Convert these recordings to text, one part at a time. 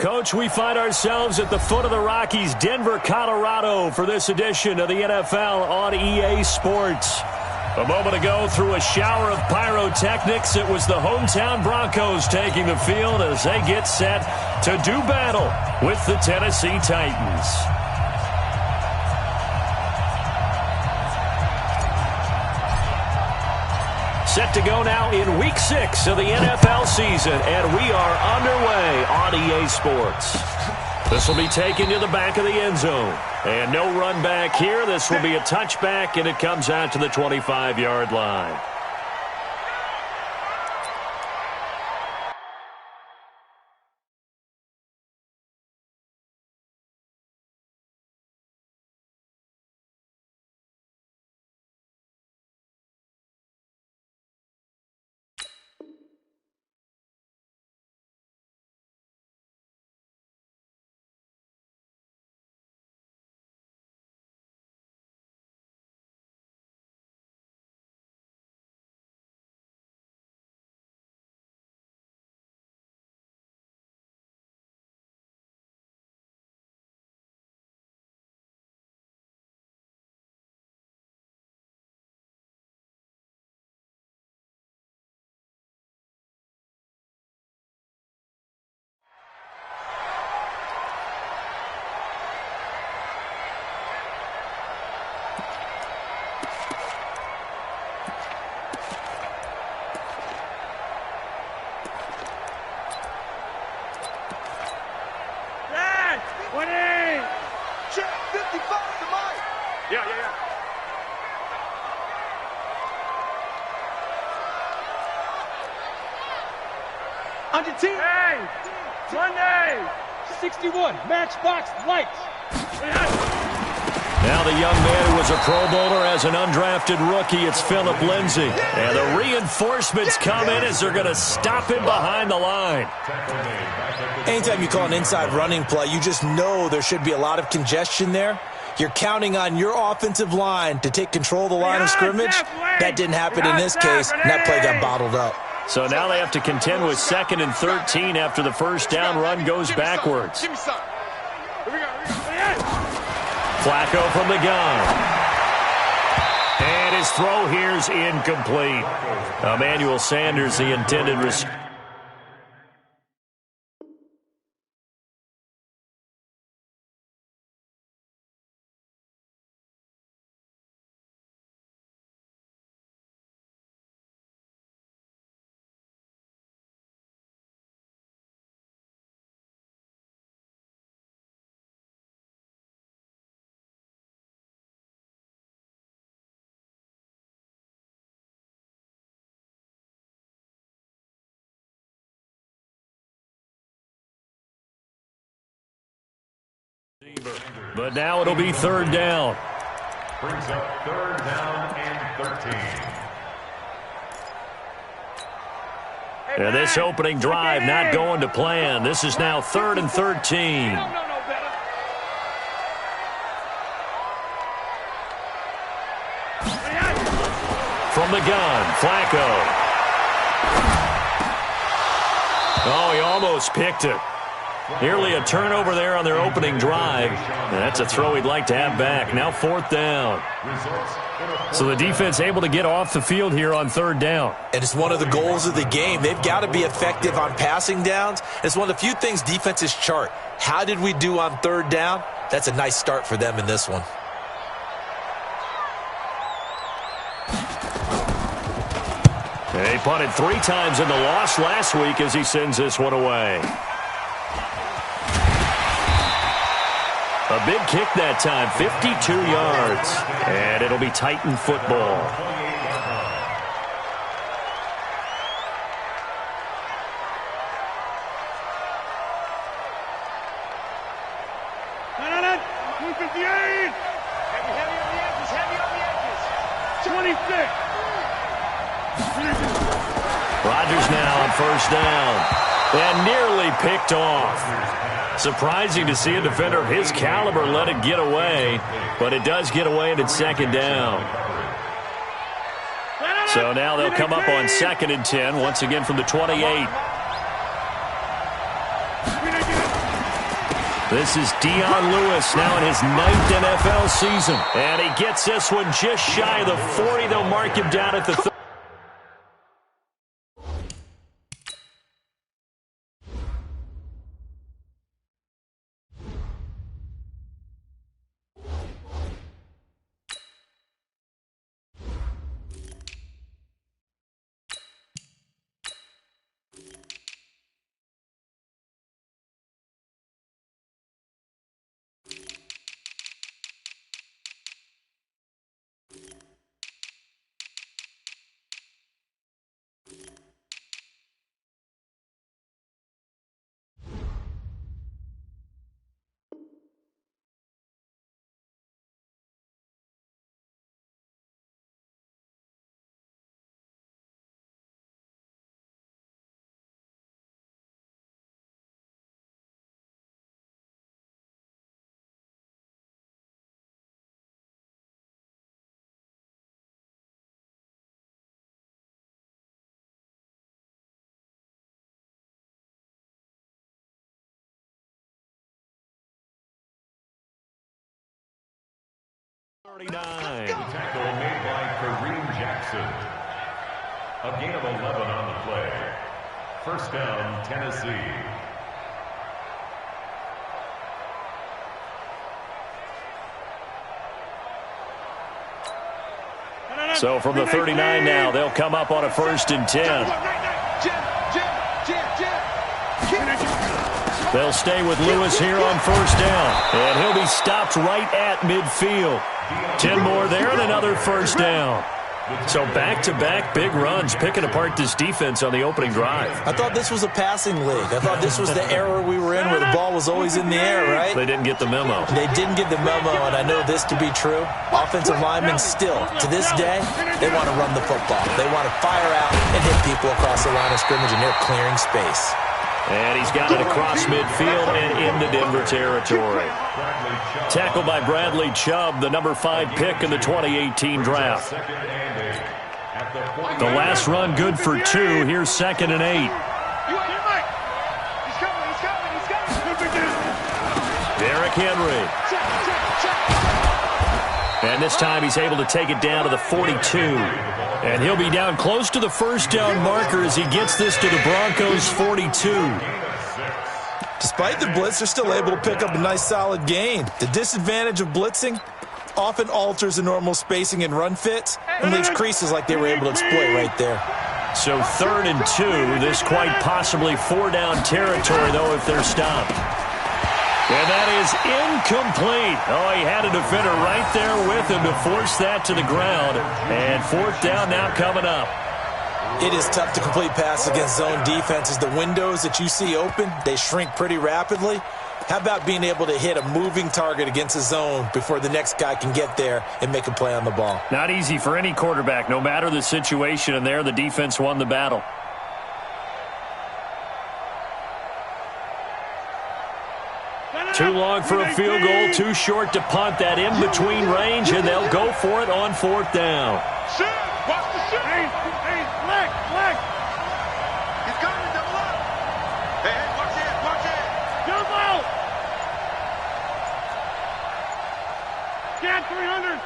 Coach, we find ourselves at the foot of the Rockies, Denver, Colorado, for this edition of the NFL on EA Sports. A moment ago, through a shower of pyrotechnics, it was the hometown Broncos taking the field as they get set to do battle with the Tennessee Titans. Set to go now in Week 6 of the NFL season, and we are underway on EA Sports. This will be taken to the back of the end zone. And no run back here. This will be a touchback, and it comes out to the 25-yard line. On your team. Hey, Monday, 61, matchbox lights. Now the young man who was a Pro Bowler as an undrafted rookie, it's Phillip Lindsay. And the reinforcements come in as they're going to stop him behind the line. Anytime you call an inside running play, you just know there should be a lot of congestion there. You're counting on your offensive line to take control of the line of scrimmage. That didn't happen in this case, and that play got bottled up. So now they have to contend with 2nd and 13 after the first down run goes backwards. Flacco from the gun. And his throw here's incomplete. Emmanuel Sanders, the intended receiver. But now it'll be 3rd down. Brings up 3rd down and 13. And this opening drive not going to plan. This is now 3rd and 13. From the gun, Flacco. Oh, he almost picked it. Nearly a turnover there on their opening drive. And that's a throw he'd like to have back. Now 4th down. So the defense able to get off the field here on 3rd down. And it's one of the goals of the game. They've got to be effective on passing downs. It's one of the few things defenses chart. How did we do on 3rd down? That's a nice start for them in this one. He punted 3 times in the loss last week as he sends this one away. A big kick that time, 52 yards. And it'll be Titan football. Rodgers now on 1st down. And nearly picked off. Surprising to see a defender of his caliber let it get away, but it does get away and it's 2nd down. So now they'll come up on 2nd and 10, once again from the 28. This is Dion Lewis now in his 9th NFL season. And he gets this one just shy of the 40. They'll mark him down at the 30. The tackle made by Kareem Jackson. A gain of 11 on the play. First down, Tennessee. So from the 39 now, they'll come up on a 1st and 10. They'll stay with Lewis here on 1st down. And he'll be stopped right at midfield. 10 more there and another 1st down. So back-to-back big runs, picking apart this defense on the opening drive. I thought this was a passing league. I thought this was the era we were in where the ball was always in the air, right? They didn't get the memo. They didn't get the memo, and I know this to be true. Offensive linemen still, to this day, they want to run the football. They want to fire out and hit people across the line of scrimmage, and they're clearing space. And he's got it across midfield and into Denver territory. Tackled by Bradley Chubb, the number 5 pick in the 2018 draft. The last run good for 2. Here's 2nd and 8. Derrick Henry. And this time he's able to take it down to the 42. And he'll be down close to the 1st down marker as he gets this to the Broncos' 42. Despite the blitz, they're still able to pick up a nice solid gain. The disadvantage of blitzing often alters the normal spacing and run fits and leaves creases like they were able to exploit right there. So 3rd and 2. This quite possibly 4-down territory, though, if they're stopped. And that is incomplete. Oh, he had a defender right there with him to force that to the ground. And 4th down now coming up. It is tough to complete passes against zone defenses. The windows that you see open, they shrink pretty rapidly. How about being able to hit a moving target against a zone before the next guy can get there and make a play on the ball? Not easy for any quarterback, no matter the situation, and there the defense won the battle. Too long for a field goal, too short to punt. That in-between range, and they'll go for it on 4th down. Watch the shit. Hey, leg. He's coming to double up. Hey, watch it. Jump out. Scan 300.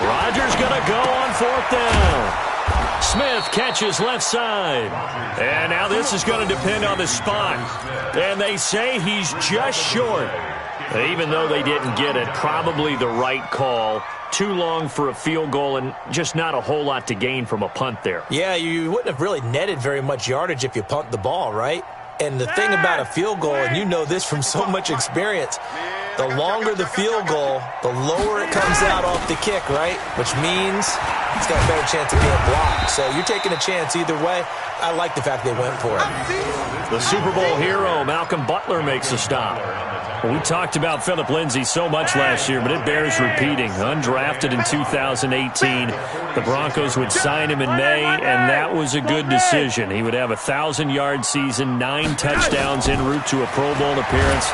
Rodgers going to go on 4th down. Smith catches left side. And now this is going to depend on the spot. And they say he's just short. Even though they didn't get it, probably the right call. Too long for a field goal and just not a whole lot to gain from a punt there. Yeah, you wouldn't have really netted very much yardage if you punt the ball, right? And the thing about a field goal, and you know this from so much experience, the longer the field goal, the lower it comes out off the kick, right? Which means it's got a better chance of being blocked. So you're taking a chance either way. I like the fact they went for it. The Super Bowl hero, Malcolm Butler, makes a stop. Well, we talked about Phillip Lindsay so much last year, but it bears repeating. Undrafted in 2018, the Broncos would sign him in May, and that was a good decision. He would have a 1,000-yard season, 9 touchdowns en route to a Pro Bowl appearance.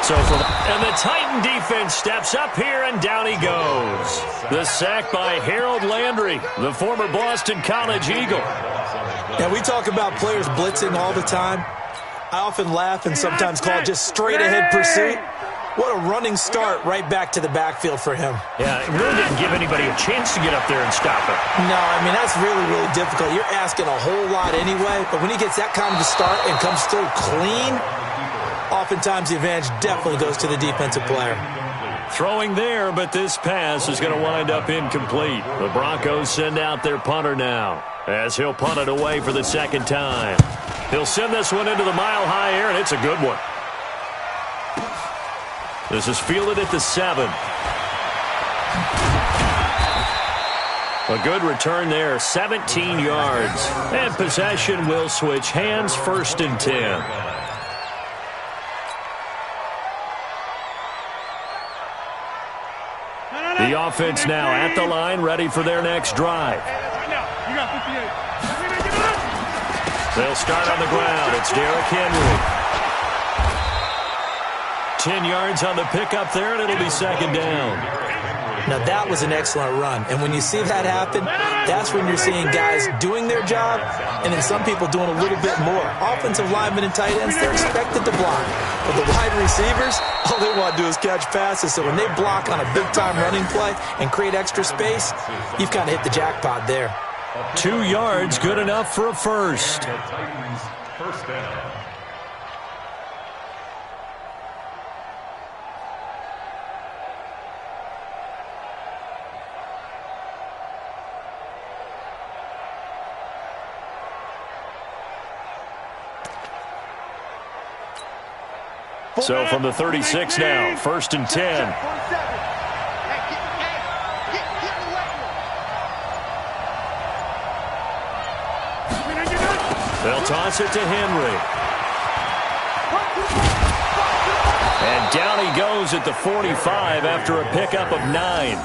And the Titan defense steps up here, and down he goes. The sack by Harold Landry, the former Boston College Eagle. Yeah, we talk about players blitzing all the time. I often laugh and sometimes call it just straight-ahead pursuit. What a running start right back to the backfield for him. Yeah, it really didn't give anybody a chance to get up there and stop it. No, I mean, that's really, really difficult. You're asking a whole lot anyway, but when he gets that kind of a start and comes through clean, oftentimes the advantage definitely goes to the defensive player. Throwing there, but this pass is going to wind up incomplete. The Broncos send out their punter now, as he'll punt it away for the second time. He'll send this one into the mile-high air, and it's a good one. This is fielded at the 7. A good return there, 17 yards. And possession will switch hands, 1st and 10. The offense now at the line, ready for their next drive. They'll start on the ground. It's Derrick Henry. 10 yards on the pickup there, and it'll be second down. Now, that was an excellent run. And when you see that happen, that's when you're seeing guys doing their job and then some people doing a little bit more. Offensive linemen and tight ends, they're expected to block. But the wide receivers, all they want to do is catch passes. So when they block on a big-time running play and create extra space, you've kind of hit the jackpot there. 2 yards, good enough for a first. First down. So from the 36 now, 1st and 10. They'll toss it to Henry. And down he goes at the 45 after a pickup of 9.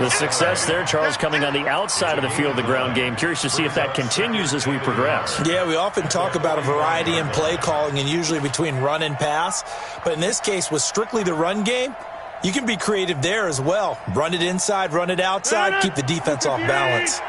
The success there, Charles, coming on the outside of the field, the ground game. Curious to see if that continues as we progress. Yeah, we often talk about a variety in play calling and usually between run and pass. But in this case, with strictly the run game, you can be creative there as well. Run it inside, run it outside, keep the defense off balance.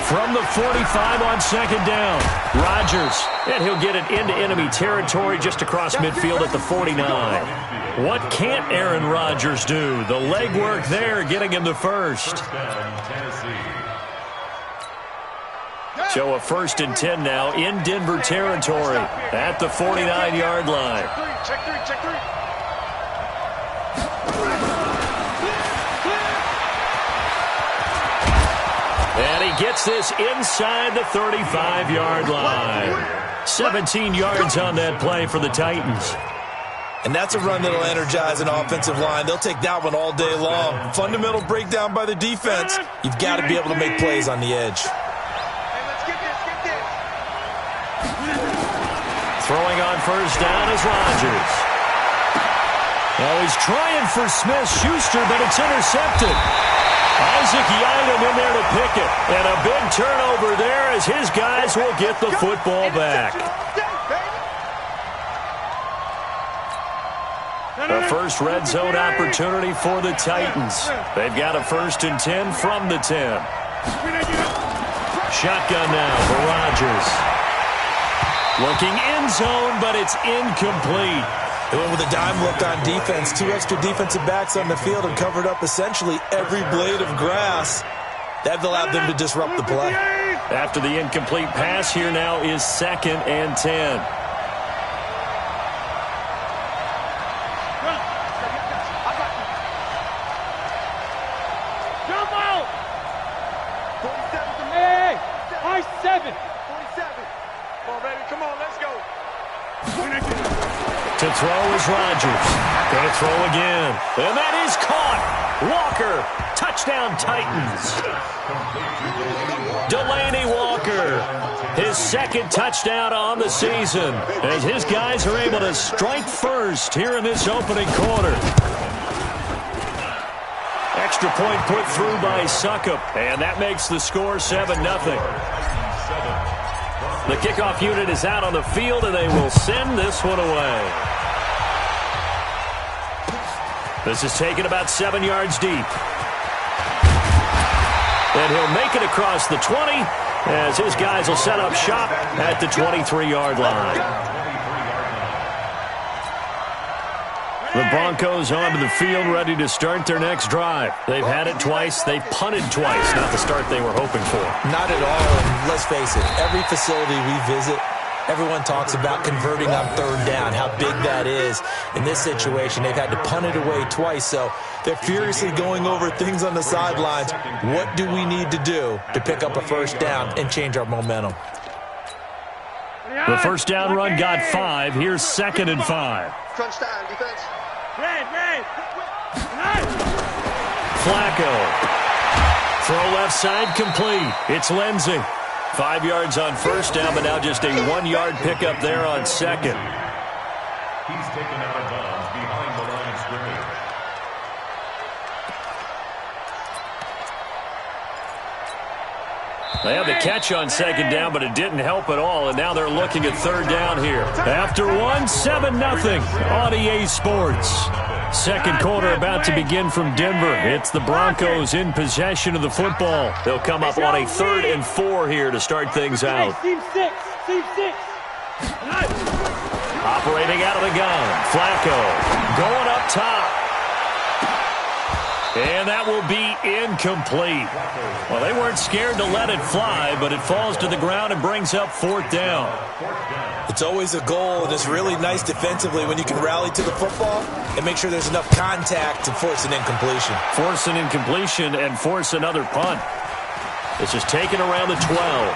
From the 45 on second down, Rodgers, and he'll get it into enemy territory just across midfield at the 49. What can't Aaron Rodgers do? The legwork there getting him the first. So a 1st and 10 now in Denver territory at the 49-yard line. Check three. And he gets this inside the 35-yard line. 17 yards on that play for the Titans. And that's a run that'll energize an offensive line. They'll take that one all day long. Fundamental breakdown by the defense. You've got to be able to make plays on the edge. Hey, let's get this. Throwing on first down is Rodgers. Now he's trying for Smith-Schuster, but it's intercepted. Isaac Yiadom in there to pick it. And a big turnover there as his guys will get the football back. The first red zone opportunity for the Titans. They've got a 1st and 10 from the 10. Shotgun now for Rodgers. Looking end zone, but it's incomplete. They went with a dime look on defense. 2 extra defensive backs on the field and covered up essentially every blade of grass. That allowed them to disrupt the play. After the incomplete pass, here now is 2nd and 10. Jump out! 47. Hey! High 7. 47. Come on, baby. Come on, let's go. To throw is Rodgers. Going to throw again. And that is caught. Walker. Touchdown Titans. Delaney Walker. His 2nd touchdown on the season. As his guys are able to strike first here in this opening quarter. Extra point put through by Succop. And that makes the score 7-0. The kickoff unit is out on the field, and they will send this one away. This is taken about 7 yards deep. And he'll make it across the 20 as his guys will set up shop at the 23-yard line. The Broncos onto the field, ready to start their next drive. They've had it twice. They've punted twice. Not the start they were hoping for. Not at all. And let's face it, every facility we visit, everyone talks about converting on third down, how big that is. In this situation, they've had to punt it away twice, so they're furiously going over things on the sidelines. What do we need to do to pick up a first down and change our momentum? The first down run got 5. Here's 2nd and 5. Crunch down, defense. Flacco. Throw left side complete. It's Lindsey. 5 yards on first down, but now just a 1-yard pickup there on second. He's taken out of bounds behind the line of scrimmage. They had the catch on second down, but it didn't help at all, and now they're looking at third down here. After 7-0 on EA Sports. Second quarter about to begin from Denver. It's the Broncos in possession of the football. They'll come up on a 3rd and 4 here to start things out. Team 6. Operating out of the gun. Flacco going up top. And that will be incomplete. Well, they weren't scared to let it fly, but it falls to the ground and brings up 4th down. It's always a goal, and it's really nice defensively when you can rally to the football and make sure there's enough contact to force an incompletion. Force an incompletion and force another punt. This is taken around the 12.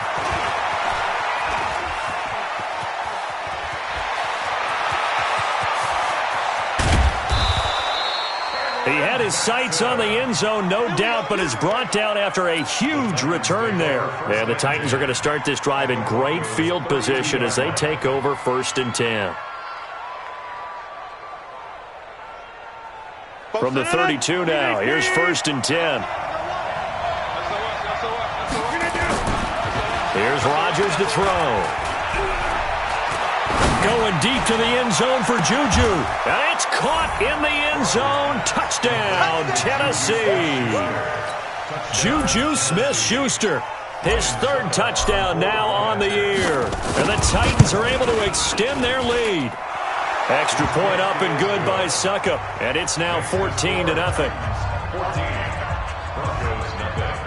He had his sights on the end zone, no doubt, but is brought down after a huge return there. And the Titans are going to start this drive in great field position as they take over 1st and 10. From the 32 now, here's 1st and 10. Here's Rodgers to throw. Going deep to the end zone for Juju. And it's caught in the end zone. Touchdown, Tennessee. Juju Smith-Schuster. His 3rd touchdown now on the year. And the Titans are able to extend their lead. Extra point up and good by Suckup. And it's now 14-0. 14. Broncos nothing.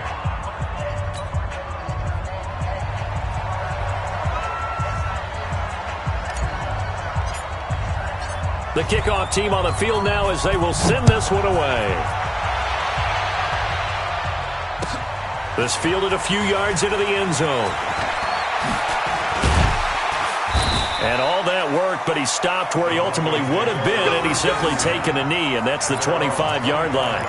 The kickoff team on the field now as they will send this one away. This fielded a few yards into the end zone. And all that worked, but he stopped where he ultimately would have been, and he's simply taken a knee, and that's the 25-yard line.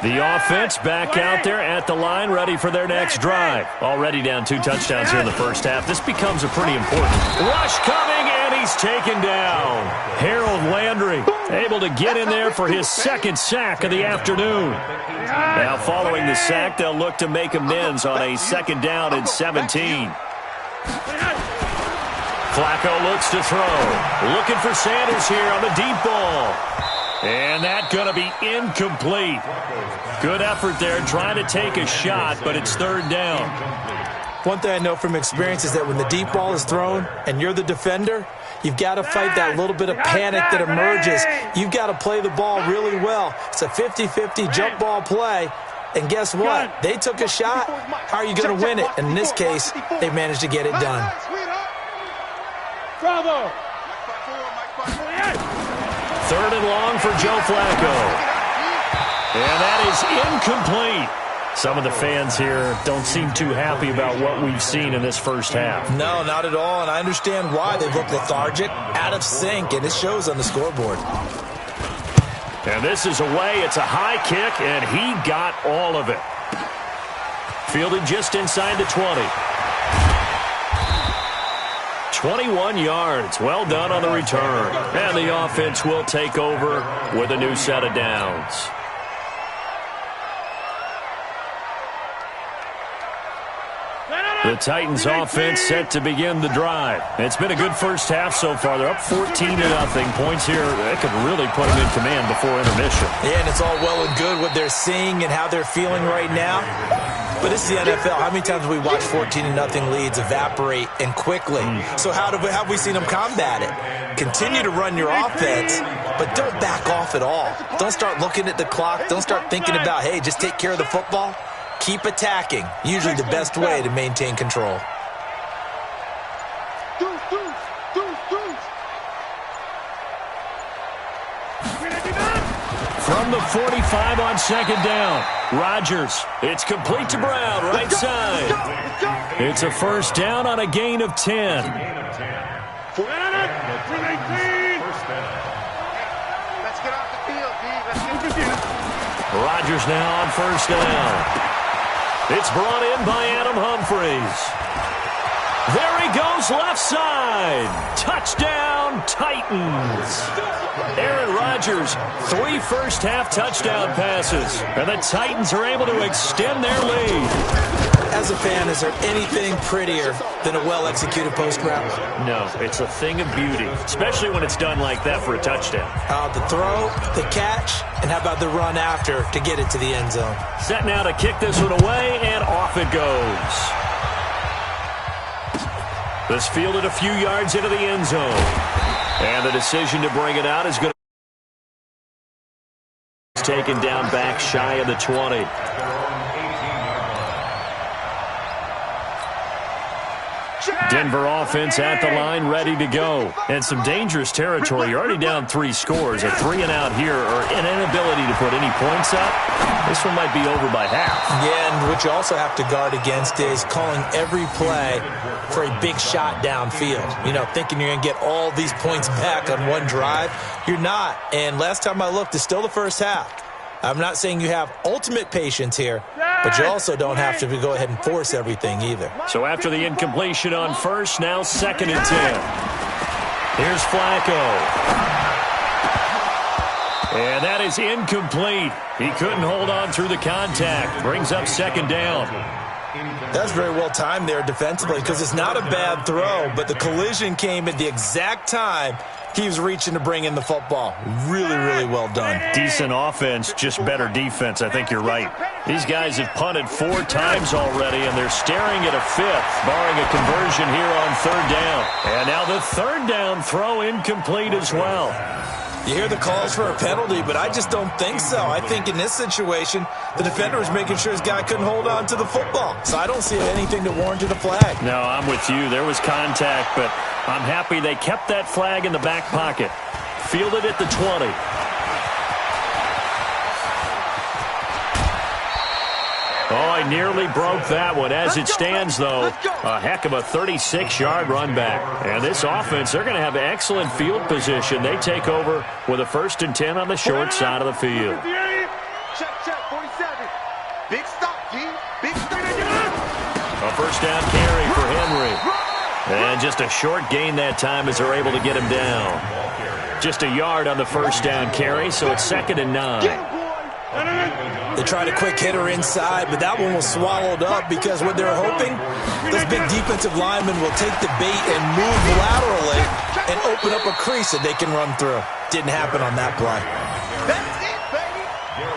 The offense back out there at the line, ready for their next drive. Already down 2 touchdowns here in the first half. This becomes a pretty important rush coming, and he's taken down. Harold Landry able to get in there for his 2nd sack of the afternoon. Now following the sack, they'll look to make amends on a 2nd down and 17. Flacco looks to throw. Looking for Sanders here on the deep ball. And that's going to be incomplete. Good effort there trying to take a shot, but it's 3rd down. One thing I know from experience is that when the deep ball is thrown and you're the defender, you've got to fight that little bit of panic that emerges. You've got to play the ball really well. It's a 50-50 jump ball play. And guess what? They took a shot. How are you going to win it? And in this case, they managed to get it done. Bravo! 3rd and long for Joe Flacco. And that is incomplete. Some of the fans here don't seem too happy about what we've seen in this first half. No, not at all, and I understand why. They look lethargic, out of sync, and it shows on the scoreboard. And this is away. It's a high kick, and he got all of it. Fielded just inside the 20. 21 yards. Well done on the return. And the offense will take over with a new set of downs. Set it The Titans offense set to begin the drive. It's been a good first half so far. They're up 14-0. Points here, that could really put them in command before intermission. Yeah, and it's all well and good what they're seeing and how they're feeling right now. But this is the NFL. How many times have we watched 14-0 leads evaporate and quickly? So how have we seen them combat it? Continue to run your offense, but don't back off at all. Don't start looking at the clock. Don't start thinking about, hey, just take care of the football. Keep attacking. Usually the best way to maintain control. From the 45 on second down, Rodgers. It's complete to Brown, right side. It's a first down on a gain of 10. Let's get off the field, D. Rodgers now on first down. It's brought in by Adam Humphries. There he goes, left side. Touchdown, Titans. Aaron Rodgers, 3 first-half touchdown passes, and the Titans are able to extend their lead. As a fan, is there anything prettier than a well-executed post route? No, it's a thing of beauty, especially when it's done like that for a touchdown. The throw, the catch, and how about the run after to get it to the end zone? Set now to kick this one away, and off it goes. This fielded a few yards into the end zone. And the decision to bring it out is going to be taken down back shy of the 20. Denver offense at the line, ready to go. And some dangerous territory. You're already down 3 scores. A 3 and out here, or an inability to put any points up. This one might be over by half. Yeah, and what you also have to guard against is calling every play for a big shot downfield. You know, thinking you're going to get all these points back on one drive. You're not. And last time I looked, it's still the first half. I'm not saying you have ultimate patience here, but you also don't have to go ahead and force everything either. So after the incompletion on first, now 2nd and 10. Here's Flacco. And that is incomplete. He couldn't hold on through the contact. Brings up 2nd down. That's very well timed there defensively because it's not a bad throw, but the collision came at the exact time he was reaching to bring in the football. Really, really well done. Decent offense, just better defense. I think you're right. These guys have punted 4 times already, and they're staring at a 5th, barring a conversion here on 3rd down. And now the 3rd down throw incomplete as well. You hear the calls for a penalty, but I just don't think so. I think in this situation, the defender was making sure his guy couldn't hold on to the football. So I don't see anything that warranted a flag. No, I'm with you. There was contact, but I'm happy they kept that flag in the back pocket. Fielded at the 20. Oh, I nearly broke that one. As it stands, though, a heck of a 36-yard run back. And this offense, they're going to have excellent field position. They take over with a 1st and 10 on the short side of the field. Check, 47. Big stop, G. Big stop. A first down carry for Henry. And just a short gain that time as they're able to get him down. Just a yard on the first down carry, so it's 2nd and 9. They tried a quick hitter inside, but that one was swallowed up because what they're hoping, those big defensive linemen will take the bait and move laterally and open up a crease that they can run through. Didn't happen on that play.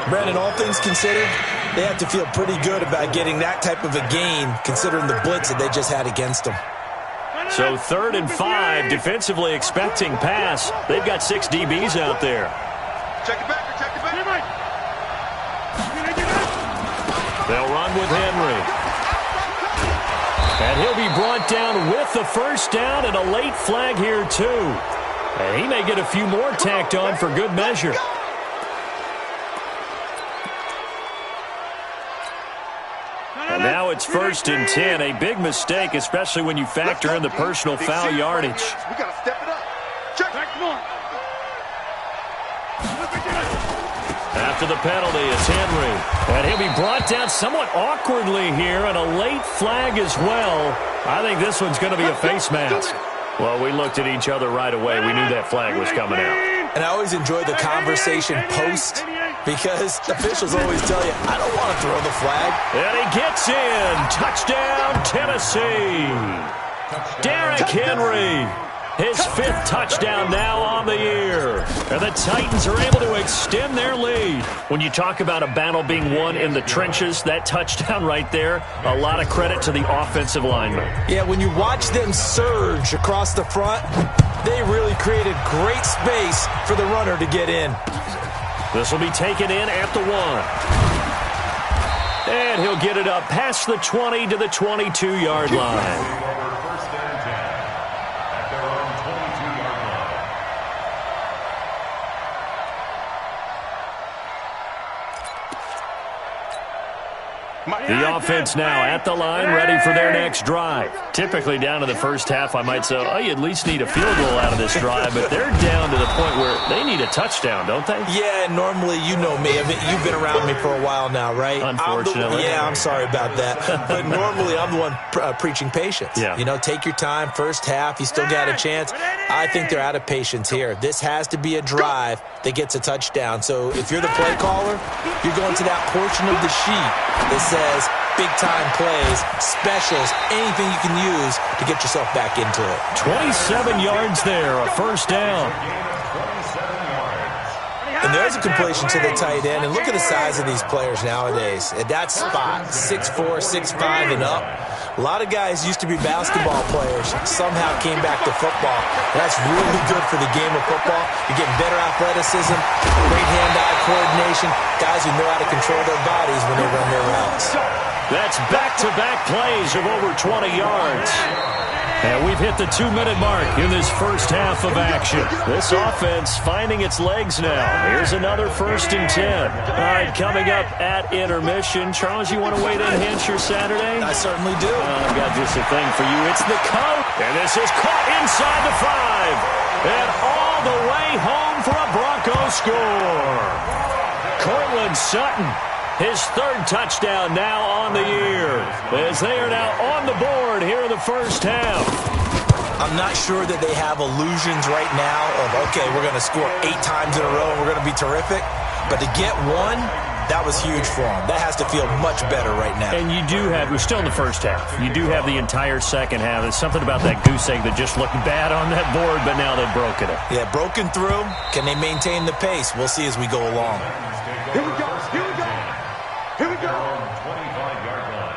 Brandon, all things considered, they have to feel pretty good about getting that type of a gain considering the blitz that they just had against them. So 3rd and 5, defensively expecting pass. They've got 6 DBs out there. Check it back. They'll run with Henry. And he'll be brought down with the first down and a late flag here, too. And he may get a few more tacked on for good measure. And now it's 1st and 10. A big mistake, especially when you factor in the personal foul yardage. We got to step it up. Check. After the penalty, it's Henry. And he'll be brought down somewhat awkwardly here, and a late flag as well. I think this one's going to be a face mask. Well, we looked at each other right away. We knew that flag was coming out. And I always enjoy the conversation post because officials always tell you, I don't want to throw the flag. And he gets in. Touchdown, Tennessee. Derrick Henry. His 5th touchdown now on the year. And the Titans are able to extend their lead. When you talk about a battle being won in the trenches, that touchdown right there, a lot of credit to the offensive linemen. Yeah, when you watch them surge across the front, they really created great space for the runner to get in. This will be taken in at the 1. And he'll get it up past the 20 to the 22-yard line. The offense now at the line, ready for their next drive. Typically down to the first half, I might say, oh, you at least need a field goal out of this drive, but they're down to the point where they need a touchdown, don't they? Yeah, normally, you know me. I mean, you've been around me for a while now, right? Unfortunately. I'm sorry about that. But normally, I'm the one preaching patience. Yeah. You know, take your time, first half, you still got a chance. I think they're out of patience here. This has to be a drive that gets a touchdown. So if you're the play caller, you're going to that portion of the sheet that says big-time plays, specials, anything you can use to get yourself back into it. 27 yards there, a first down. And there's a completion to the tight end. And look at the size of these players nowadays. At that spot, 6'4", 6'5", and up. A lot of guys used to be basketball players, somehow came back to football. And that's really good for the game of football. You're getting better athleticism, great hand-eye coordination, guys who know how to control their bodies when they run their routes. That's back-to-back plays of over 20 yards. And we've hit the 2-minute mark in this first half of action. This offense finding its legs now. Here's another 1st and 10. All right, coming up at intermission. Charles, you want to wait in and enhance your Saturday? I certainly do. I've got just a thing for you. It's the coat. And this is caught inside the 5. And all the way home for a Broncos score. Cortland Sutton. His 3rd touchdown now on the year, as they are now on the board here in the first half. I'm not sure that they have illusions right now of, okay, we're going to score 8 times in a row and we're going to be terrific. But to get one, that was huge for them. That has to feel much better right now. And you do have, we're still in the first half. You do have the entire second half. There's something about that goose egg that just looked bad on that board, but now they've broken it. Yeah, broken through. Can they maintain the pace? We'll see as we go along. Here we go. Here we go. Here we go. 25-yard line.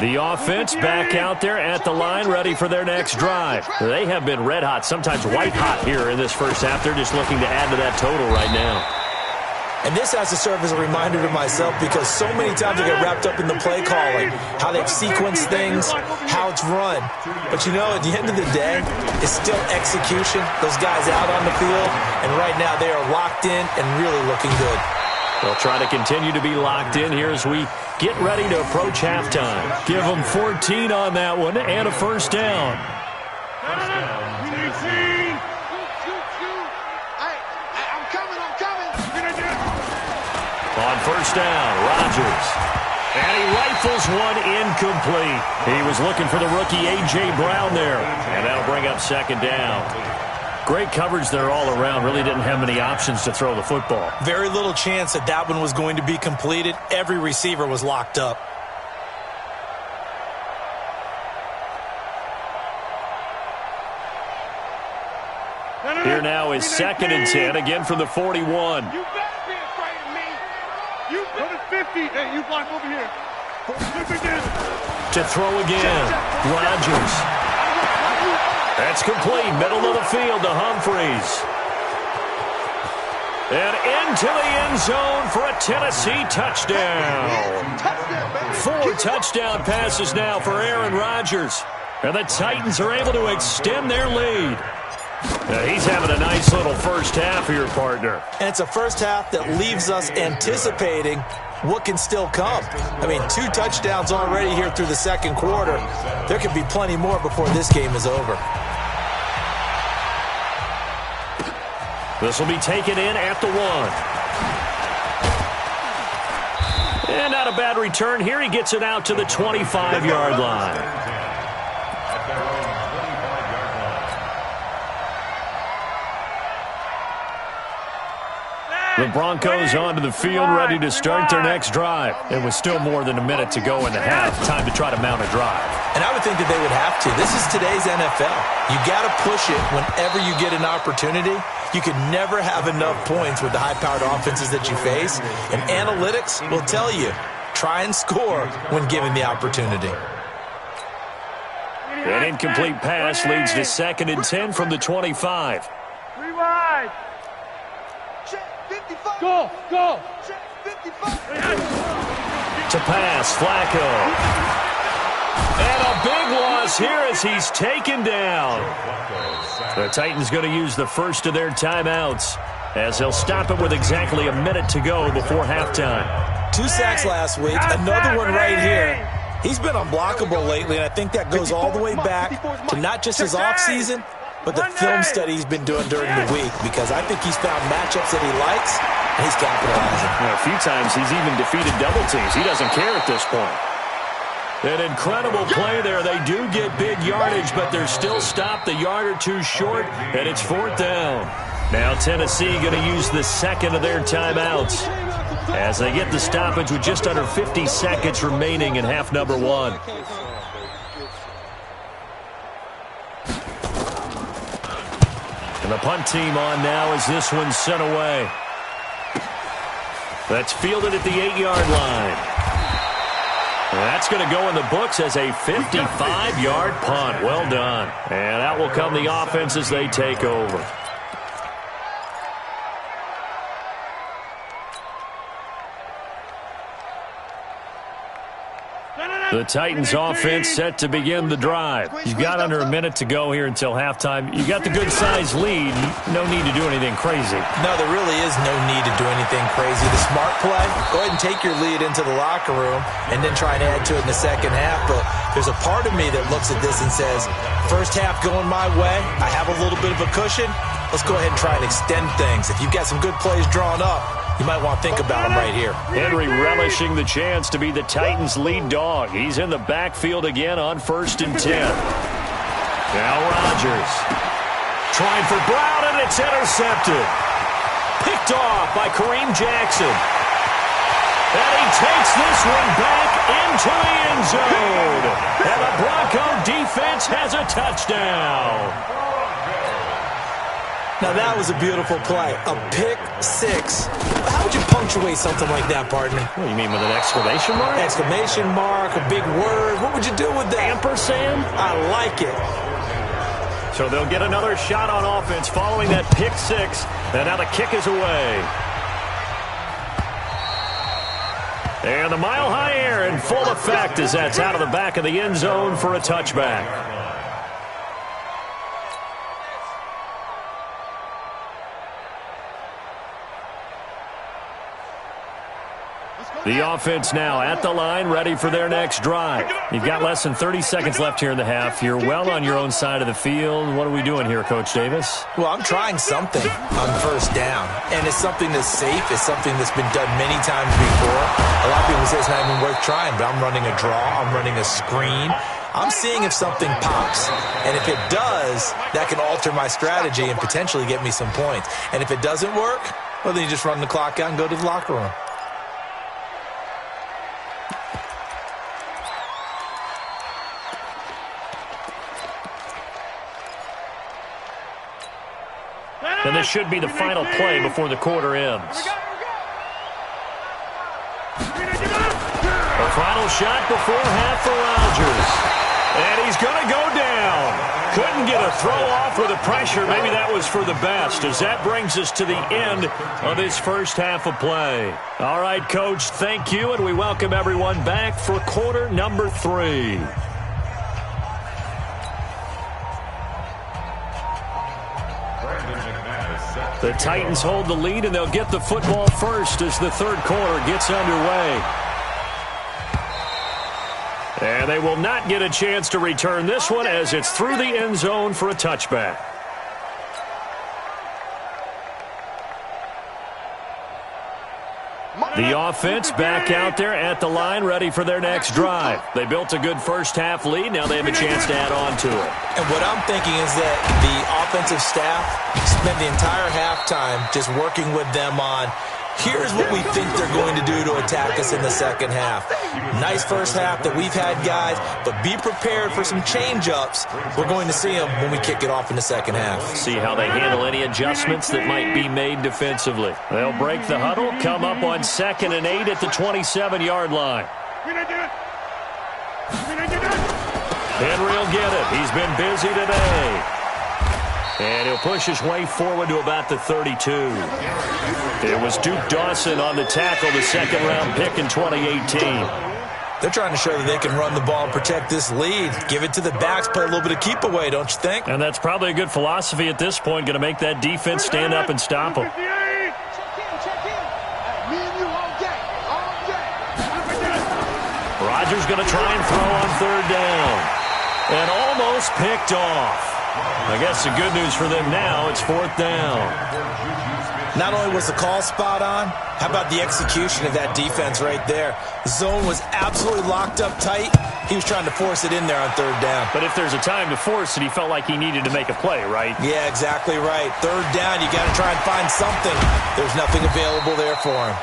The offense back out there at the line, ready for their next drive. They have been red hot, sometimes white hot here in this first half. They're just looking to add to that total right now. And this has to serve as a reminder to myself because so many times I get wrapped up in the play calling, how they've sequenced things, how it's run. But, you know, at the end of the day, it's still execution. Those guys out on the field, and right now they are locked in and really looking good. They'll try to continue to be locked in here as we get ready to approach halftime. Give them 14 on that one and a first down. On first down, Rodgers. And he rifles one incomplete. He was looking for the rookie A.J. Brown there. And that'll bring up 2nd down. Great coverage there all around. Really didn't have many options to throw the football. Very little chance that that one was going to be completed. Every receiver was locked up. Here now is 2nd and 10, again from the 41. You better be afraid of me. You better 50. Hey, you block over here. To throw again, Rodgers. That's complete, middle of the field to Humphreys. And into the end zone for a Tennessee touchdown. 4 touchdown passes now for Aaron Rodgers. And the Titans are able to extend their lead. Now he's having a nice little first half here, partner. And it's a first half that leaves us anticipating what can still come. I mean, 2 touchdowns already here through the second quarter. There could be plenty more before this game is over. This will be taken in at the 1. And not a bad return here. He gets it out to the 25-yard line. The Broncos onto the field, ready to start their next drive. It was still more than a minute to go in the half. Time to try to mount a drive. And I would think that they would have to. This is today's NFL. You got to push it whenever you get an opportunity. You can never have enough points with the high-powered offenses that you face. And analytics will tell you, try and score when given the opportunity. An incomplete pass leads to 2nd and 10 from the 25. Rewind. Go. To pass, Flacco. And a big loss here as he's taken down. The Titans going to use the first of their timeouts as they'll stop it with exactly a minute to go before halftime. 2 sacks last week, another one right here. He's been unblockable lately, and I think that goes all the way back to not just his offseason, but the film study he's been doing during the week, because I think he's found matchups that he likes, and he's capitalizing. A few times he's even defeated double teams. He doesn't care at this point. An incredible play there. They do get big yardage, but they're still stopped a yard or two short, and it's 4th down. Now Tennessee going to use the second of their timeouts as they get the stoppage with just under 50 seconds remaining in half number 1. And the punt team on now as this one's sent away. That's fielded at the 8-yard line. And that's going to go in the books as a 55-yard punt. Well done. And out will come the offense as they take over. The Titans offense set to begin the drive. You've got under a minute to go here until halftime. You got the good-sized lead. No need to do anything crazy. No, there really is no need to do anything crazy. The smart play, go ahead and take your lead into the locker room and then try and add to it in the second half. But there's a part of me that looks at this and says, first half going my way, I have a little bit of a cushion. Let's go ahead and try and extend things. If you've got some good plays drawn up, you might want to think about him right here. Henry relishing the chance to be the Titans' lead dog. He's in the backfield again on 1st and 10. Now Rodgers. Trying for Brown, and it's intercepted. Picked off by Kareem Jackson. And he takes this one back into the end zone. And the Bronco defense has a touchdown. Now, that was a beautiful play. A pick 6. How would you punctuate something like that, partner? What do you mean, with an exclamation mark? Exclamation mark, a big word. What would you do with that? Ampersand? I like it. So they'll get another shot on offense following that pick 6. And now the kick is away. And the mile-high air in full effect as that's out of the back of the end zone for a touchback. The offense now at the line, ready for their next drive. You've got less than 30 seconds left here in the half. You're well on your own side of the field. What are we doing here, Coach Davis? Well, I'm trying something on 1st down, and it's something that's safe. It's something that's been done many times before. A lot of people say it's not even worth trying, but I'm running a draw. I'm running a screen. I'm seeing if something pops, and if it does, that can alter my strategy and potentially get me some points. And if it doesn't work, well, then you just run the clock out and go to the locker room. And this should be the final play before the quarter ends. A final shot before half for Rodgers. And he's going to go down. Couldn't get a throw off with the pressure. Maybe that was for the best, as that brings us to the end of this first half of play. All right, Coach, thank you, and we welcome everyone back for quarter number 3. The Titans hold the lead, and they'll get the football first as the third quarter gets underway. And they will not get a chance to return this one as it's through the end zone for a touchback. The offense back out there at the line, ready for their next drive. They built a good first-half lead. Now they have a chance to add on to it. And what I'm thinking is that the offensive staff spent the entire halftime just working with them on, here's what we think they're going to do to attack us in the second half. Nice first half that we've had, guys, but be prepared for some change-ups. We're going to see them when we kick it off in the second half. See how they handle any adjustments that might be made defensively. They'll break the huddle, come up on 2nd and 8 at the 27-yard line. Henry will get it. He's been busy today. And he'll push his way forward to about the 32. It was Duke Dawson on the tackle, the second-round pick in 2018. They're trying to show that they can run the ball and protect this lead. Give it to the backs, play a little bit of keep away, don't you think? And that's probably a good philosophy at this point, going to make that defense stand up and stop them. Rodgers going to try and throw on 3rd down. And almost picked off. I guess the good news for them now, it's 4th down. Not only was the call spot on, how about the execution of that defense right there? The zone was absolutely locked up tight. He was trying to force it in there on 3rd down. But if there's a time to force it, he felt like he needed to make a play, right? Yeah, exactly right. 3rd down, you got to try and find something. There's nothing available there for him.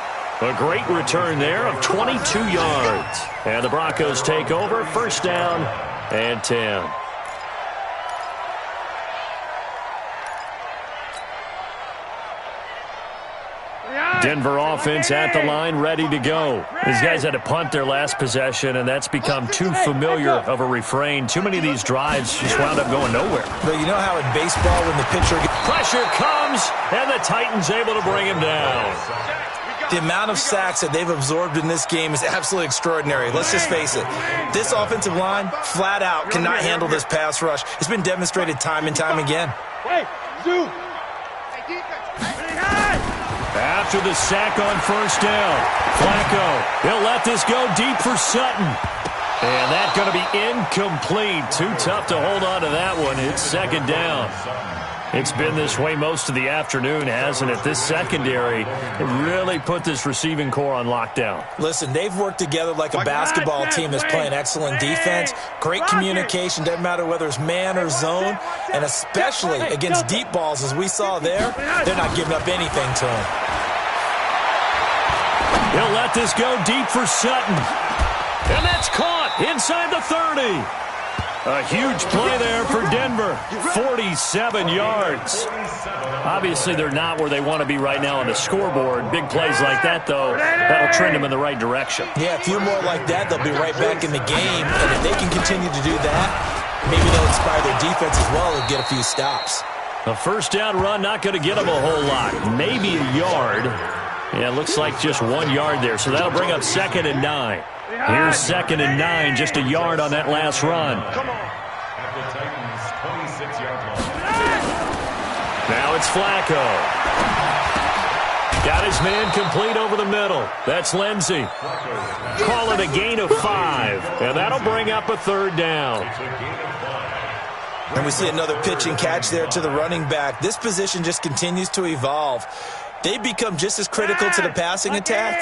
A great return there of 22 yards. And the Broncos take over, 1st down and 10. Denver offense at the line, ready to go. These guys had to punt their last possession, and that's become too familiar of a refrain. Too many of these drives just wound up going nowhere. But you know how in baseball when the pitcher... Pressure comes, and the Titans able to bring him down. The amount of sacks that they've absorbed in this game is absolutely extraordinary. Let's just face it. This offensive line, flat out, cannot handle this pass rush. It's been demonstrated time and time again. After the sack on 1st down, Flacco, he'll let this go deep for Sutton. And that's going to be incomplete. Too tough to hold on to that one. It's 2nd down. It's been this way most of the afternoon, hasn't it? This secondary really put this receiving core on lockdown. Listen, they've worked together like a basketball team that's playing excellent defense. Great communication, doesn't matter whether it's man or zone. And especially against deep balls, as we saw there, they're not giving up anything to him. He'll let this go deep for Sutton. And that's caught inside the 30. A huge play there for Denver. 47 yards. Obviously, they're not where they want to be right now on the scoreboard. Big plays like that, though, that'll trend them in the right direction. Yeah, a few more like that, they'll be right back in the game. And if they can continue to do that, maybe they'll inspire their defense as well and get a few stops. A 1st down run, not going to get them a whole lot. Maybe a yard. Yeah, it looks like just 1 yard there. So that'll bring up 2nd and 9. Here's 2nd and 9, just a yard on that last run. At the Titans' 26-yard line. Now it's Flacco. Got his man complete over the middle. That's Lindsey. Call it a gain of 5, and that'll bring up a 3rd down. And we see another pitch and catch there to the running back. This position just continues to evolve. They become just as critical to the passing attack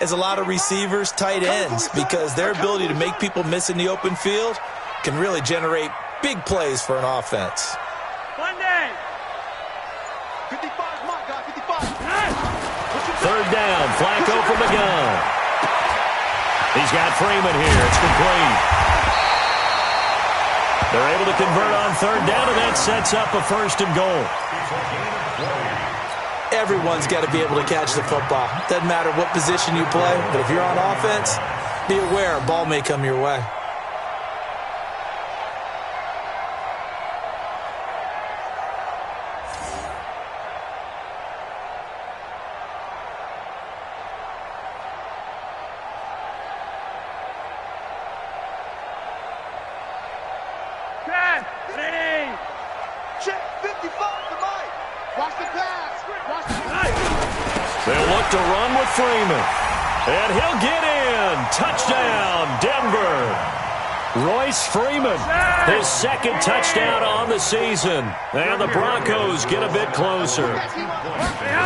as a lot of receivers, tight ends, because their ability to make people miss in the open field can really generate big plays for an offense. 3rd down, Flacco from the gun. He's got Freeman here. It's complete. They're able to convert on 3rd down, and that sets up a 1st and goal. Everyone's got to be able to catch the football. Doesn't matter what position you play, but if you're on offense, be aware a ball may come your way. They'll look to run with Freeman. And he'll get in. Touchdown, Denver. Royce Freeman, his second touchdown on the season. And the Broncos get a bit closer.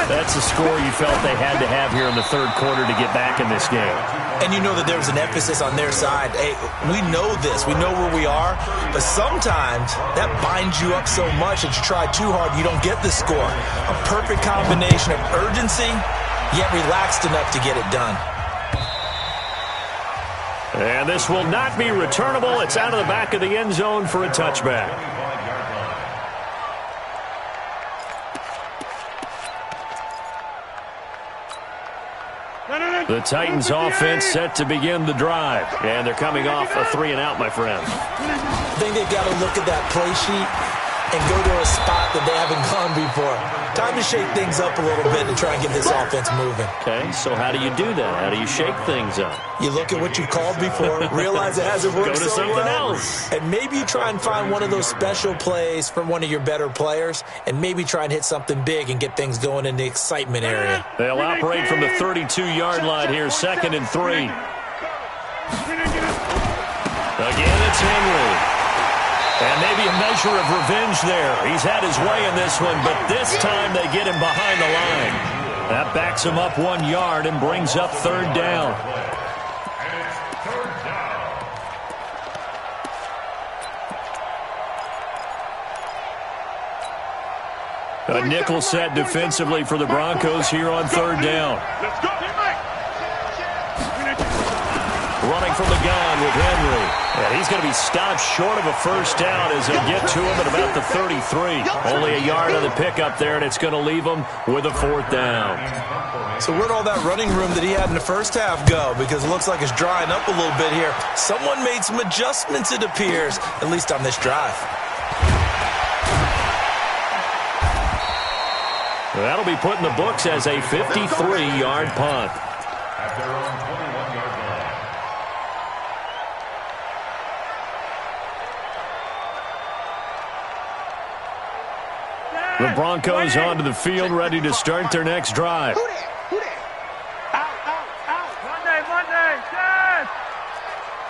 That's a score you felt they had to have here in the third quarter to get back in this game. And you know that there was an emphasis on their side. Hey, we know this. We know where we are. But sometimes that binds you up so much that you try too hard, you don't get the score. A perfect combination of urgency, yet relaxed enough to get it done. And this will not be returnable. It's out of the back of the end zone for a touchback. The Titans offense set to begin the drive. And they're coming off a 3-and-out, my friend. I think they've got to look at that play sheet and go to a spot that they haven't gone before. Time to shake things up a little bit to try and get this offense moving. Okay, so how do you do that? How do you shake things up? You look at what you've called before, realize it hasn't worked Go to so something well, else. and maybe you try and find one of those special plays from one of your better players, and maybe try and hit something big and get things going in the excitement area. They'll operate from the 32-yard line here, 2nd and 3. Again, it's Henry. And maybe a measure of revenge there. He's had his way in this one, but this time they get him behind the line. That backs him up 1 yard and brings up 3rd down. A nickel set defensively for the Broncos here on 3rd down. Let's go. Running from the gun with Henry. And he's going to be stopped short of a first down as they'll get to him at about the 33. Only a yard on the pickup there, and it's going to leave him with a 4th down. So where'd all that running room that he had in the first half go? Because it looks like it's drying up a little bit here. Someone made some adjustments, it appears, at least on this drive. That'll be put in the books as a 53-yard punt. At their own 21-yard line. The Broncos onto the field, ready to start their next drive. Monday, Dad!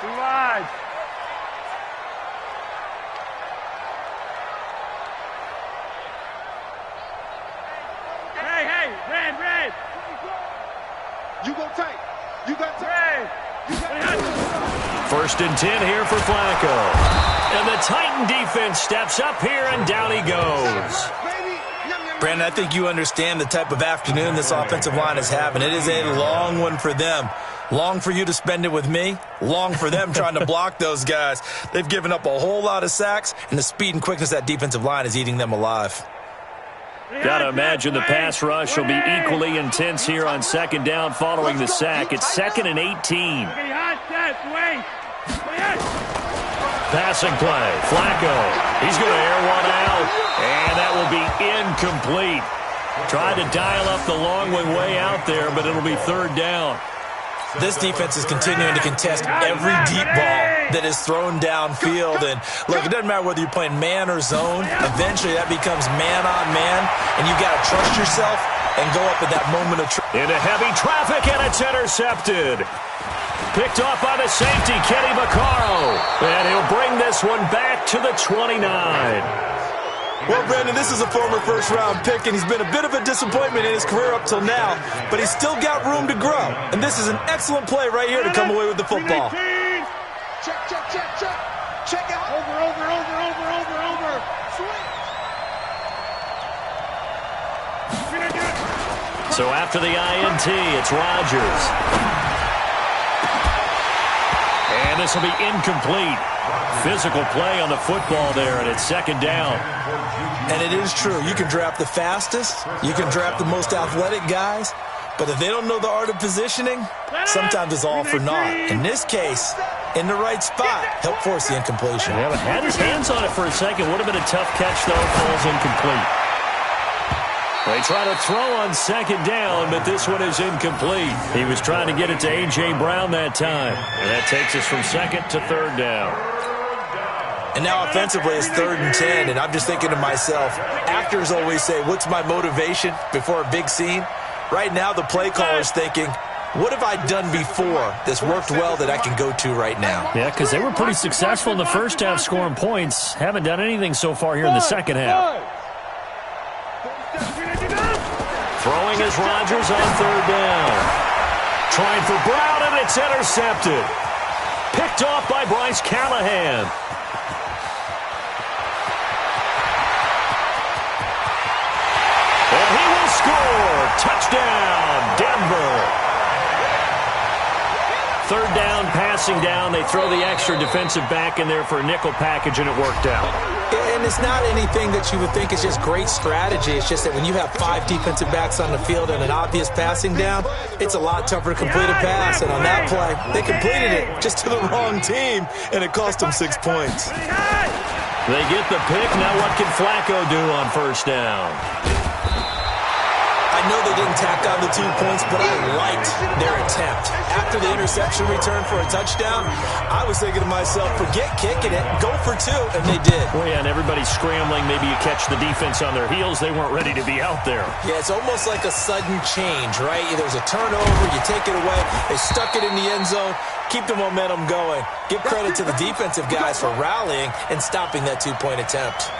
2 wide. Hey, red. You go tight. You got tight. Red. 1st and 10 here for Flacco. And the Titan defense steps up here, and down he goes. Brandon, I think you understand the type of afternoon this offensive line is having. It is a long one for them. Long for you to spend it with me. Long for them trying to block those guys. They've given up a whole lot of sacks, and the speed and quickness of that defensive line is eating them alive. Got to imagine the pass rush will be equally intense here on 2nd down following the sack. It's 2nd and 18. Passing play. Flacco. He's going to air one out. And that will be incomplete. Tried to dial up the long one way out there, but it'll be 3rd down. This defense is continuing to contest every deep ball that is thrown downfield. And look, it doesn't matter whether you're playing man or zone. Eventually that becomes man on man, and you've got to trust yourself and go up at that moment of truth. Into heavy traffic, and it's intercepted. Picked off by the safety, Kenny Vaccaro. And he'll bring this one back to the 29. Well, Brandon, this is a former first-round pick, and he's been a bit of a disappointment in his career up till now, but he's still got room to grow. And this is an excellent play right here to come away with the football. Check. Check it. Over. Swing. So after the INT, it's Rodgers. And this will be incomplete. Physical play on the football there, and it's 2nd down. And it is true. You can draft the fastest. You can draft the most athletic guys. But if they don't know the art of positioning, sometimes it's all for naught. In this case, in the right spot, help force the incompletion. Yeah, but had his hands on it for a second. Would have been a tough catch, though. Falls incomplete. They try to throw on 2nd down, but this one is incomplete. He was trying to get it to A.J. Brown that time. And that takes us from 2nd to 3rd down. And now offensively it's 3rd and 10, and I'm just thinking to myself, actors always say, what's my motivation before a big scene? Right now the play caller's thinking, What have I done before that's worked well that I can go to right now? Yeah, because they were pretty successful in the first half scoring points. Haven't done anything so far here in the second half. Throwing is Rodgers on third down. Trying for Brown, and it's intercepted. Picked off by Bryce Callahan. And he will score. Touchdown, Denver. Third down, passing down. They throw the extra defensive back in there for a nickel package, and it worked out. And it's not anything that you would think is just great strategy. It's just that when you have 5 defensive backs on the field and an obvious passing down, it's a lot tougher to complete a pass. And on that play, they completed it just to the wrong team, and it cost them 6 points. They get the pick. Now what can Flacco do on first down? I know they didn't tack on the 2 points, but I liked their attempt. After the interception return for a touchdown, I was thinking to myself, forget kicking it, go for 2, and they did. Well, yeah, and everybody's scrambling. Maybe you catch the defense on their heels. They weren't ready to be out there. Yeah, it's almost like a sudden change, right? There's a turnover, you take it away, they stuck it in the end zone, keep the momentum going. Give credit to the defensive guys for rallying and stopping that 2-point attempt.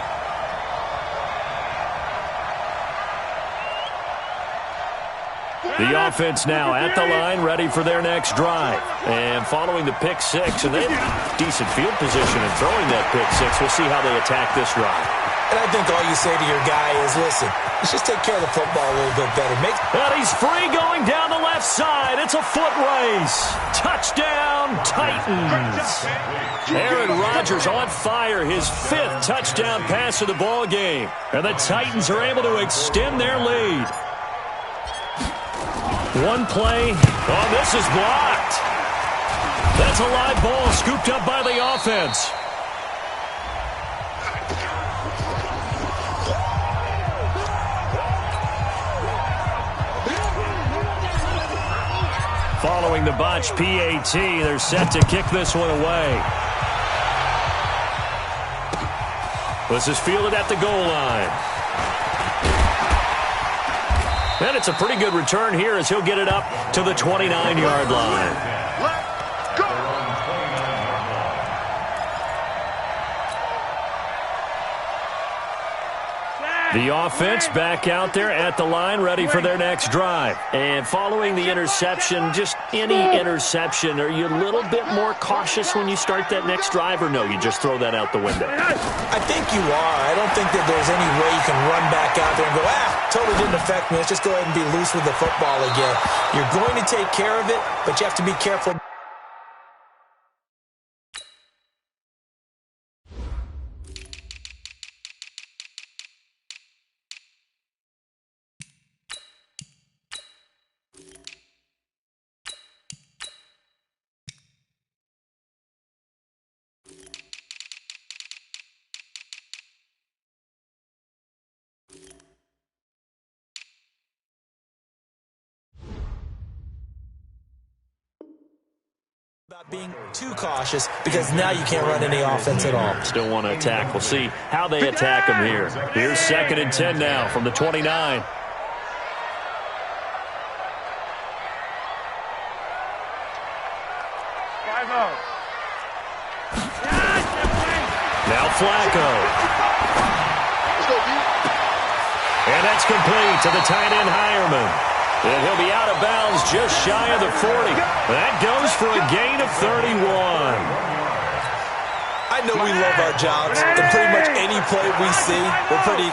The offense now at the line, ready for their next drive. And following the pick six, and they have decent field position in throwing that pick six. We'll see how they attack this drive. And I think all you say to your guy is, listen, let's just take care of the football a little bit better. And he's free going down the left side. It's a foot race. Touchdown, Titans. Aaron Rodgers on fire, his 5th touchdown pass of the ball game. And the Titans are able to extend their lead. One play. Oh, this is blocked. That's a live ball scooped up by the offense. Following the botch PAT, they're set to kick this one away. This is fielded at the goal line. And it's a pretty good return here as he'll get it up to the 29-yard line. Let's go! The offense back out there at the line, ready for their next drive. And following the interception, just any interception, are you a little bit more cautious when you start that next drive, or no, you just throw that out the window? I think you are. I don't think that there's any way you can run back out there and go, totally didn't affect me. Let's just go ahead and be loose with the football again. You're going to take care of it, but you have to be careful. About being too cautious because now you can't run any offense at all. Still want to attack. We'll see how they attack him here. Here's 2nd and 10 now from the 29. Now Flacco. And that's complete to the tight end Hireman. And he'll be out of bounds just shy of the 40. That goes for a gain of 31. I know we love our jobs, and pretty much any play we see, we're pretty,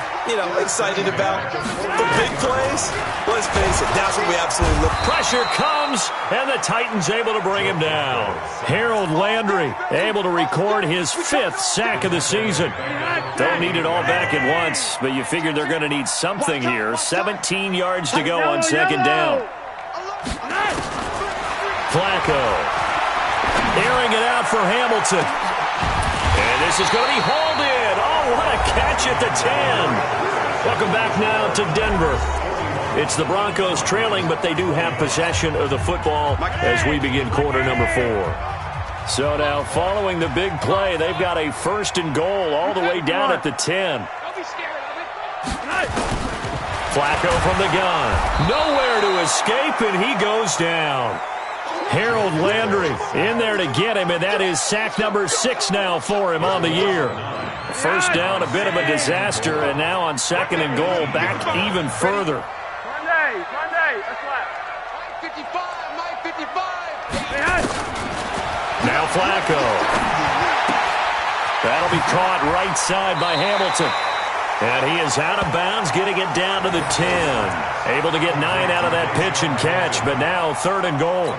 excited about. But big plays, let's face it, that's what we absolutely look for. Pressure comes, and the Titans able to bring him down. Harold Landry able to record his 5th sack of the season. Don't need it all back at once, but you figure they're going to need something here. 17 yards to go on 2nd down. Flacco airing it out for Hamilton. And this is going to be hauled in. Oh, what a catch at the 10. Welcome back now to Denver. It's the Broncos trailing, but they do have possession of the football as we begin quarter number 4. So now following the big play, they've got a 1st and goal all the way down at the 10. Flacco from the gun. Nowhere to escape, and he goes down. Harold Landry in there to get him, and that is sack number 6 now for him on the year. First down, a bit of a disaster, and now on 2nd and goal, back even further. Monday, that's right. 55. Now Flacco. That'll be caught right side by Hamilton. And he is out of bounds, getting it down to the 10. Able to get 9 out of that pitch and catch, but now 3rd and goal.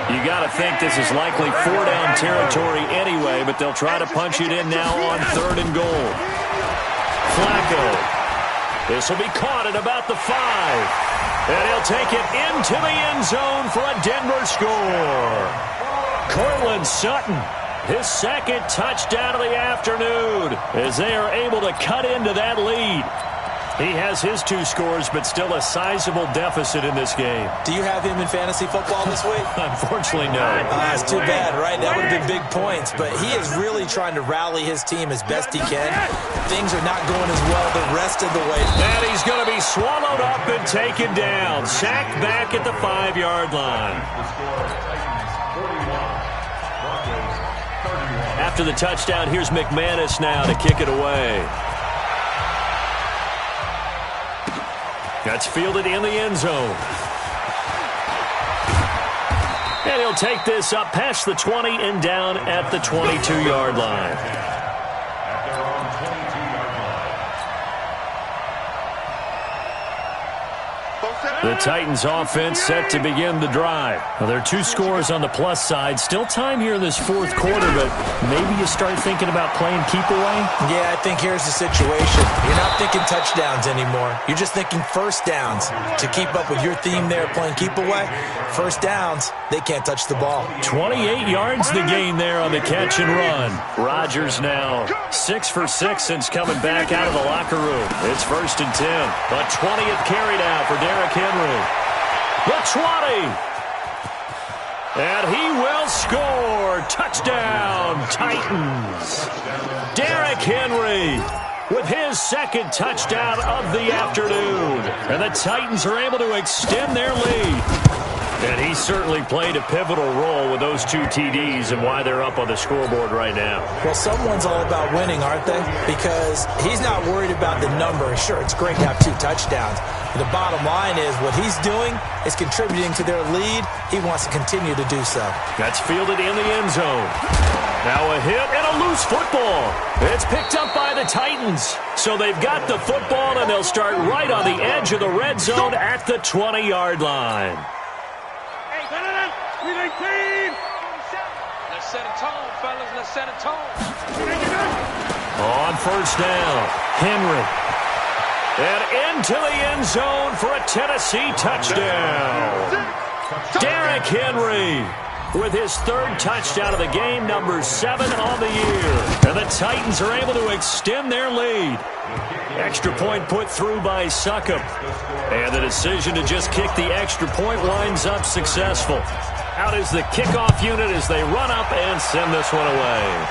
You got to think this is likely 4-down territory anyway, but they'll try to punch it in now on 3rd and goal. Flacco. This will be caught at about the 5. And he'll take it into the end zone for a Denver score. Cortland Sutton, his 2nd touchdown of the afternoon, as they are able to cut into that lead. He has his 2 scores, but still a sizable deficit in this game. Do you have him in fantasy football this week? Unfortunately, no. That's too bad, right? That would have been big points, but he is really trying to rally his team as best he can. Things are not going as well the rest of the way. And he's going to be swallowed up and taken down. Sacked back at the 5-yard line. After the touchdown, here's McManus now to kick it away. That's fielded in the end zone. And he'll take this up past the 20 and down at the 22-yard line. At their own 22-yard line. The Titans offense set to begin the drive. Well, there are 2 scores on the plus side. Still time here in this 4th quarter, but maybe you start thinking about playing keep away? Yeah, I think here's the situation. You're not thinking touchdowns anymore. You're just thinking first downs. To keep up with your theme there, playing keep away, first downs, they can't touch the ball. 28 yards the gain there on the catch and run. Rodgers now 6 for 6 since coming back out of the locker room. It's 1st and 10. The 20th carry now for Derrick Henry. The 20. And he will score. Touchdown, Titans. Derrick Henry with his 2nd touchdown of the afternoon. And the Titans are able to extend their lead. And he certainly played a pivotal role with those 2 TDs and why they're up on the scoreboard right now. Well, someone's all about winning, aren't they? Because he's not worried about the number. Sure, it's great to have 2 touchdowns. But the bottom line is what he's doing is contributing to their lead. He wants to continue to do so. That's fielded in the end zone. Now a hit and a loose football. It's picked up by the Titans. So they've got the football, and they'll start right on the edge of the red zone at the 20-yard line. Let's set a tone, fellas. Let's set a tone. On 1st down, Henry. And into the end zone for a Tennessee touchdown. Derrick Henry with his 3rd touchdown of the game, number 7 on the year. And the Titans are able to extend their lead. Extra point put through by Succop. And the decision to just kick the extra point winds up successful. Out is the kickoff unit as they run up and send this one away.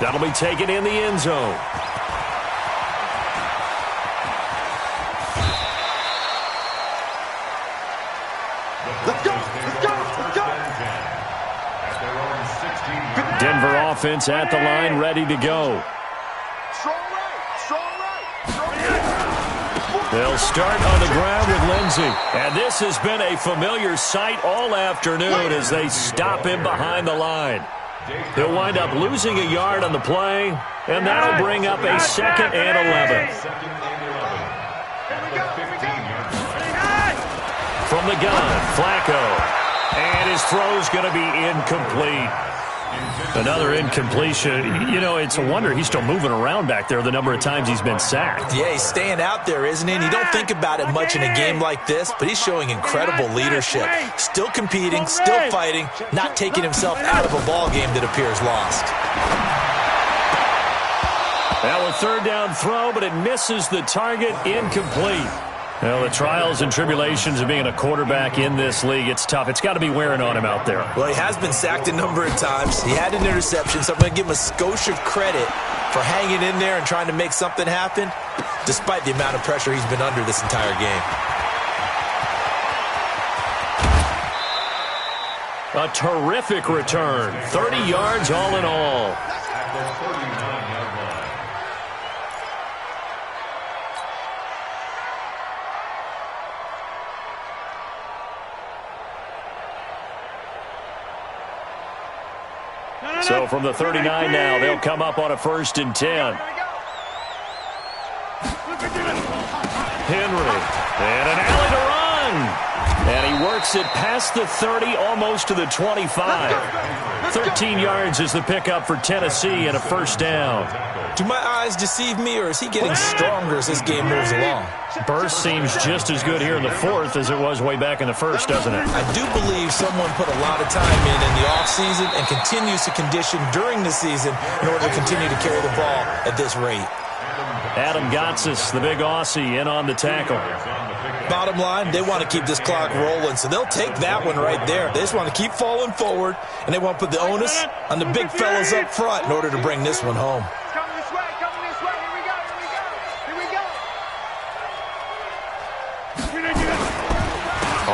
That'll be taken in the end zone. Let's go, let's go, let's go. Denver offense at the line, ready to go. They'll start on the ground with Lindsey. And this has been a familiar sight all afternoon as they stop him behind the line. He'll wind up losing a yard on the play, and that'll bring up a 2nd and 11. From the gun, Flacco. And his throw's going to be incomplete. Another incompletion. You know, it's a wonder he's still moving around back there the number of times he's been sacked. Yeah, he's staying out there, isn't he? And you don't think about it much in a game like this, but he's showing incredible leadership. Still competing, still fighting, not taking himself out of a ball game that appears lost. Now a 3rd down throw, but it misses the target, incomplete. Well, the trials and tribulations of being a quarterback in this league, it's tough. It's got to be wearing on him out there. Well, he has been sacked a number of times. He had an interception, so I'm going to give him a skosh of credit for hanging in there and trying to make something happen. despite the amount of pressure he's been under this entire game. A terrific return. 30 yards all in all. At the 39-yard line. So from the 39 now, they'll come up on a 1st and 10. Henry, and an alley to run. And he works it past the 30, almost to the 25. 13 yards is the pickup for Tennessee and a 1st down. Do my eyes deceive me, or is he getting stronger as this game moves along? Burst seems just as good here in the 4th as it was way back in the 1st, doesn't it? I do believe someone put a lot of time in the offseason and continues to condition during the season in order to continue to carry the ball at this rate. Adam Gotsis, the big Aussie, in on the tackle. Bottom line, they want to keep this clock rolling, so they'll take that one right there. They just want to keep falling forward, and they want to put the onus on the big fellas up front in order to bring this one home. Coming this way, here we go, here we go.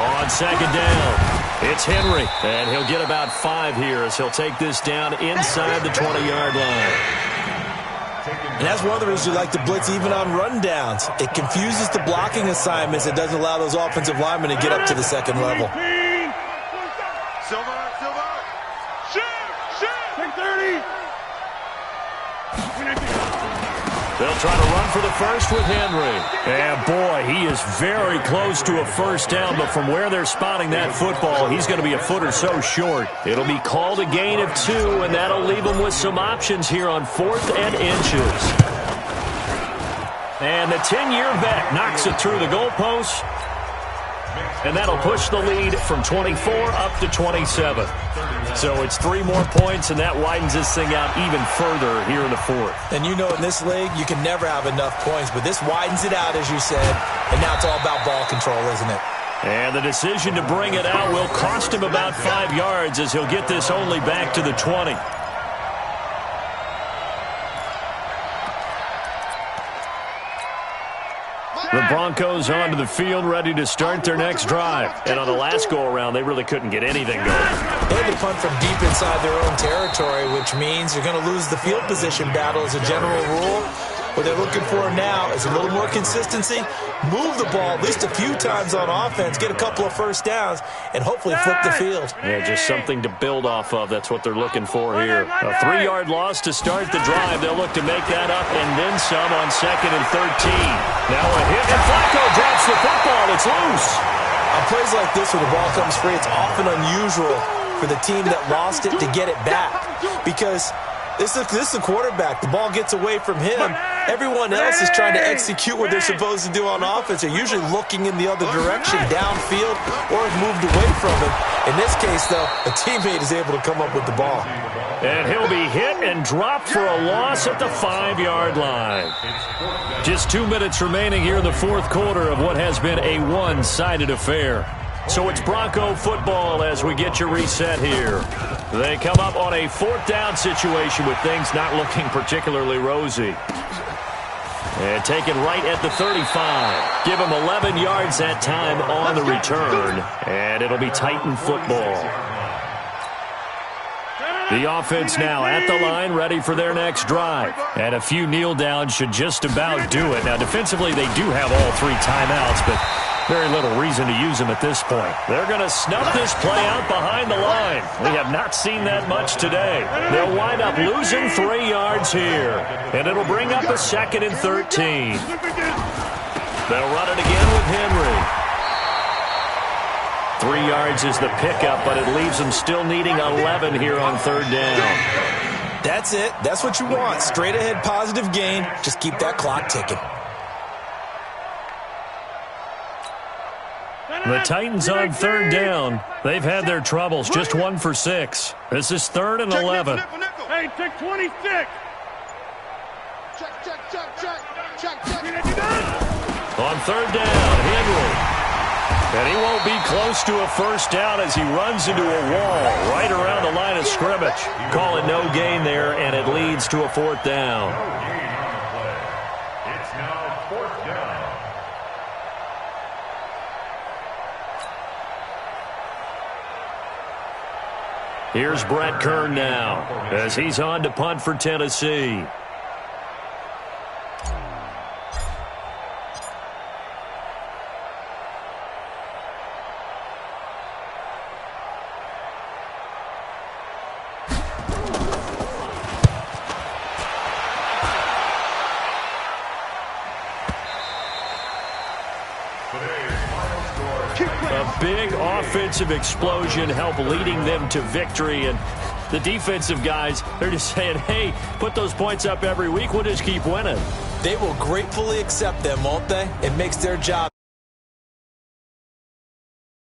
On 2nd down, it's Henry, and he'll get about 5 here as he'll take this down inside the 20-yard line. And that's one of the reasons you like to blitz even on rundowns. It confuses the blocking assignments. It doesn't allow those offensive linemen to get up to the 2nd level. Silver, shoot, take 30. They'll try to run for the 1st with Henry. And boy, he is very close to a 1st down, but from where they're spotting that football, he's going to be a foot or so short. It'll be called a gain of 2, and that'll leave him with some options here on 4th and inches. And the 10-year vet knocks it through the goalpost, and that'll push the lead from 24 up to 27. So it's 3 more points, and that widens this thing out even further here in the 4th. And you know in this league, you can never have enough points, but this widens it out, as you said, and now it's all about ball control, isn't it? And the decision to bring it out will cost him about 5 yards as he'll get this only back to the 20. The Broncos onto the field, ready to start their next drive. And on the last go-around, they really couldn't get anything going. They had to punt from deep inside their own territory, which means you're going to lose the field position battle as a general rule. What they're looking for now is a little more consistency, move the ball at least a few times on offense, get a couple of 1st downs, and hopefully flip the field. Yeah, just something to build off of. That's what they're looking for here. A 3-yard loss to start the drive. They'll look to make that up and then some on 2nd and 13. Now a hit, and Flacco drops the football. It's loose. On plays like this where the ball comes free, it's often unusual for the team that lost it to get it back because this is the quarterback. The ball gets away from him. Everyone else is trying to execute what they're supposed to do on offense. They're usually looking in the other direction, downfield, or have moved away from him. In this case, though, a teammate is able to come up with the ball. And he'll be hit and dropped for a loss at the 5-yard line. Just 2 minutes remaining here in the 4th quarter of what has been a one-sided affair. So it's Bronco football as we get you reset here. They come up on a 4th down situation with things not looking particularly rosy. And taken right at the 35. Give him 11 yards that time on the return. And it'll be Titan football. The offense now at the line, ready for their next drive. And a few kneel downs should just about do it. Now, defensively, they do have all 3 timeouts, but very little reason to use them at this point. They're going to snuff this play out behind the line. We have not seen that much today. They'll wind up losing 3 yards here. And it'll bring up a 2nd and 13. They'll run it again with Henry. 3 yards is the pickup, but it leaves them still needing 11 here on 3rd down. That's it. That's what you want. Straight ahead positive gain. Just keep that clock ticking. The Titans on 3rd down. They've had their troubles. Just 1 for 6. This is 3rd and 11. Hey, take 26. Check. On 3rd down, Henry. And he won't be close to a 1st down as he runs into a wall right around the line of scrimmage. Call it no gain there, and it leads to a 4th down. It's now fourth down. Here's Brett Kern now as he's on to punt for Tennessee. A big offensive explosion helped leading them to victory, and the defensive guys, they're just saying, hey, put those points up every week, we'll just keep winning. They will gratefully accept them, won't they? It makes their job